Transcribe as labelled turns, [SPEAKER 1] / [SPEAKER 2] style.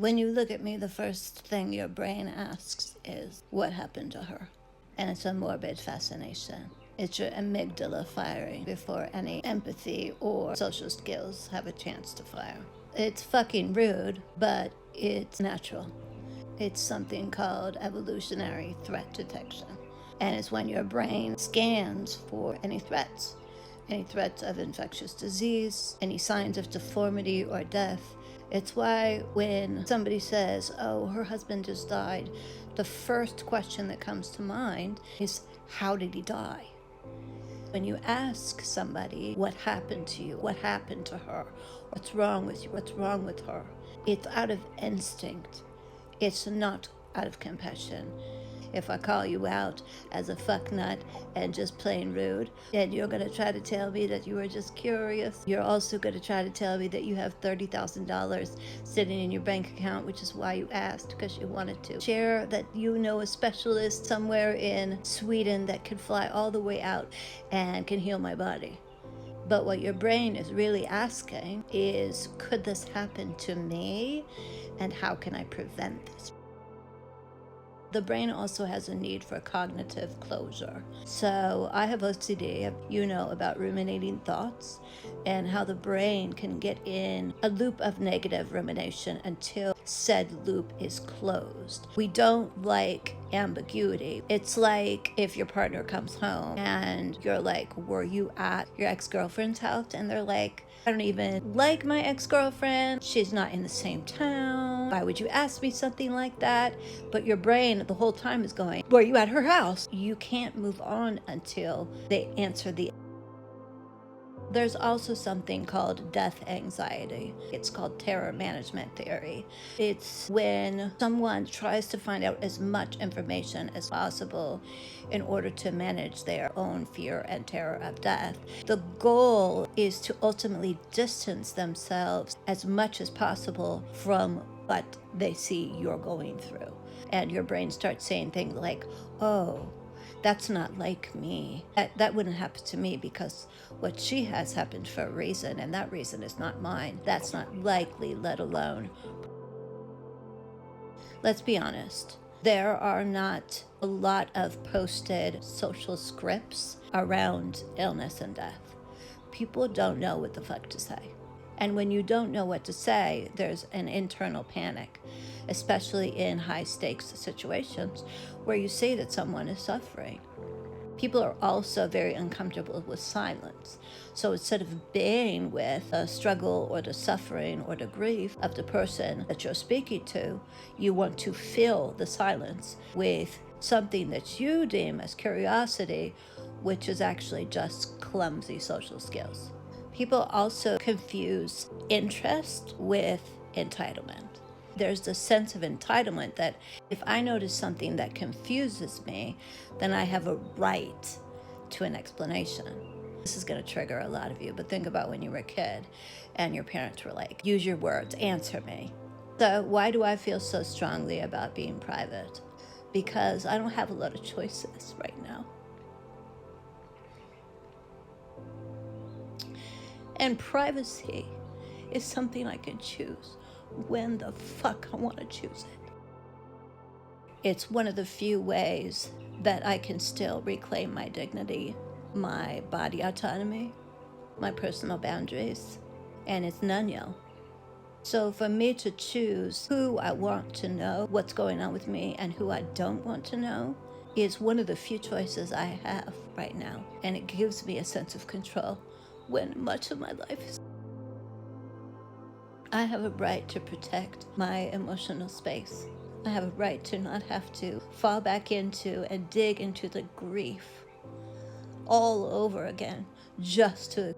[SPEAKER 1] When you look at me, the first thing your brain asks is, what happened to her? And it's a morbid fascination. It's your amygdala firing before any empathy or social skills have a chance to fire. It's fucking rude, but it's natural. It's something called evolutionary threat detection. And it's when your brain scans for any threats of infectious disease, any signs of deformity or death. It's why when somebody says, oh, her husband just died, the first question that comes to mind is, how did he die? When you ask somebody, what happened to you? What happened to her? What's wrong with you? What's wrong with her? It's out of instinct. It's not out of compassion. If I call you out as a fucknut and just plain rude, and you're going to try to tell me that you were just curious, you're also going to try to tell me that you have $30,000 sitting in your bank account, which is why you asked, because you wanted to share that you know a specialist somewhere in Sweden that could fly all the way out and can heal my body. But what your brain is really asking is, could this happen to me? And how can I prevent this? The brain also has a need for cognitive closure. So I have OCD, you know about ruminating thoughts and how the brain can get in a loop of negative rumination until said loop is closed. We don't like ambiguity. It's like if your partner comes home and you're like, were you at your ex-girlfriend's house? And they're like, I don't even like my ex-girlfriend. She's not in the same town. Why would you ask me something like that? But your brain the whole time is going, were you at her house? You can't move on until they answer the. There's also something called death anxiety. It's called terror management theory. It's when someone tries to find out as much information as possible in order to manage their own fear and terror of death. The goal is to ultimately distance themselves as much as possible from what they see you're going through. And your brain starts saying things like, oh, that's not like me. That wouldn't happen to me because what she has happened for a reason, and that reason is not mine. That's not likely, let alone. Let's be honest. There are not a lot of posted social scripts around illness and death. People don't know what the fuck to say. And when you don't know what to say, there's an internal panic, especially in high stakes situations where you see that someone is suffering. People are also very uncomfortable with silence. So instead of being with the struggle or the suffering or the grief of the person that you're speaking to, you want to fill the silence with something that you deem as curiosity, which is actually just clumsy social skills. People also confuse interest with entitlement. There's the sense of entitlement that if I notice something that confuses me, then I have a right to an explanation. This is going to trigger a lot of you, but think about when you were a kid and your parents were like, use your words, answer me. So why do I feel so strongly about being private? Because I don't have a lot of choices right now. And privacy is something I can choose when the fuck I want to choose it. It's one of the few ways that I can still reclaim my dignity, my body autonomy, my personal boundaries, and it's none. So for me to choose who I want to know what's going on with me and who I don't want to know is one of the few choices I have right now. And it gives me a sense of control when much of my life is. I have a right to protect my emotional space. I have a right to not have to fall back into and dig into the grief all over again just to